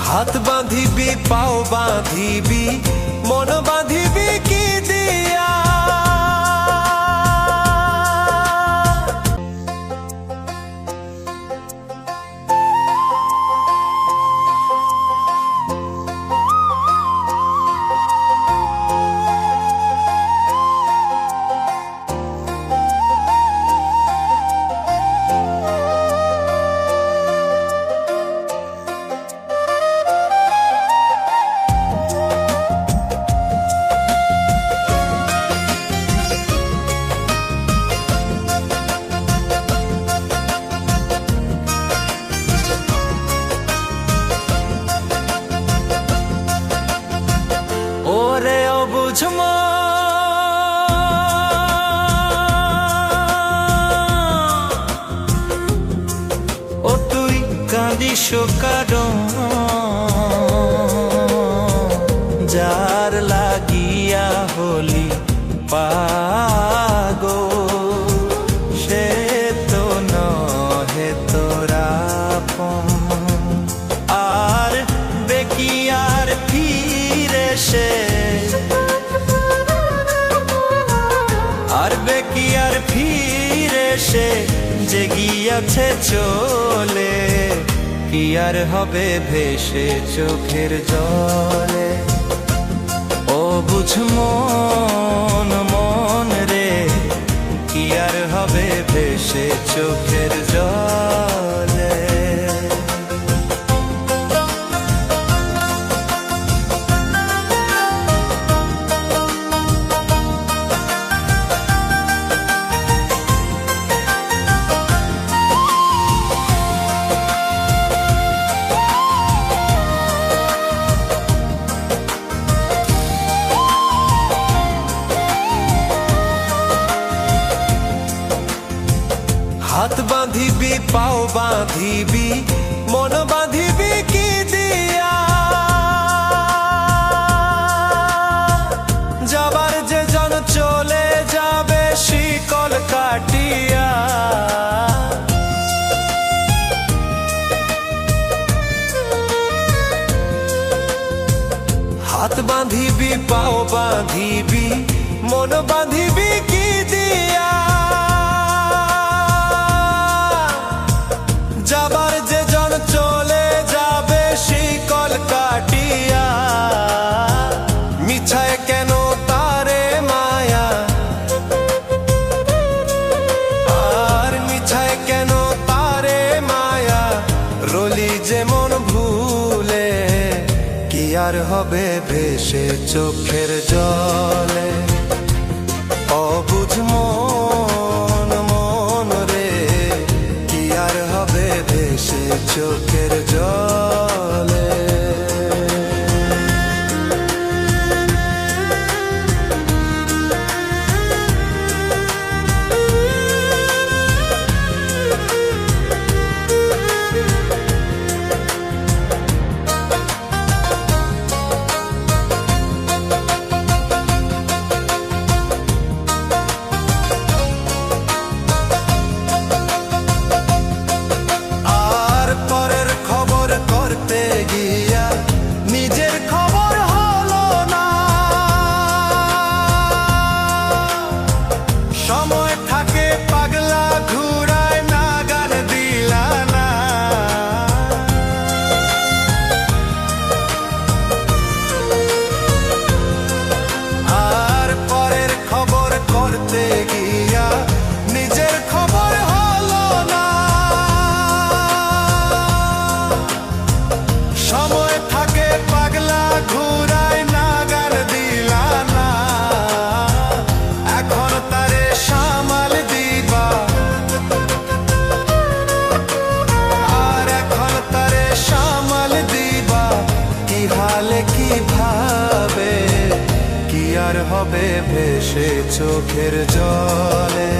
হাত বাঁধিবি পাও বাঁধিবি মন বাঁধিবি কি দিয়া। ওরে অবুঝ ও তুই কাঁদিস কারণ যার লাগিয়া হলি পাগল সে তো নহে তোরা আর বেকিয়ার ফিরে সে কি আর ফিরে সে যে গিয়াছে চলে কি আর হবে ভেসে চোখের জলে। ও বুঝ মন মন রে কি আর হবে ভেসে চোখের জলে। হাত বাঁধিবি পাও বাঁধিবি মন বাঁধিবি কি দিয়া। যাবার যে জন চলে যাবে শিকল কাটিয়া। হাত বাঁধিবি পাও বাঁধিবি মন বাঁধিবি কি দিয়া। যাবার যে জন চলে যাবে শিকল কাটিয়া। মিছায় কেন তারে মায়া আর মিছায় কেন তারে মায়া রলি যেমন ভুলে কি আর হবে ভেসে চোখের জলে। অবুঝ মন মন রে কি আর হবে ভেসে চোখের জলে। হবে ভেসে চোখের জলে।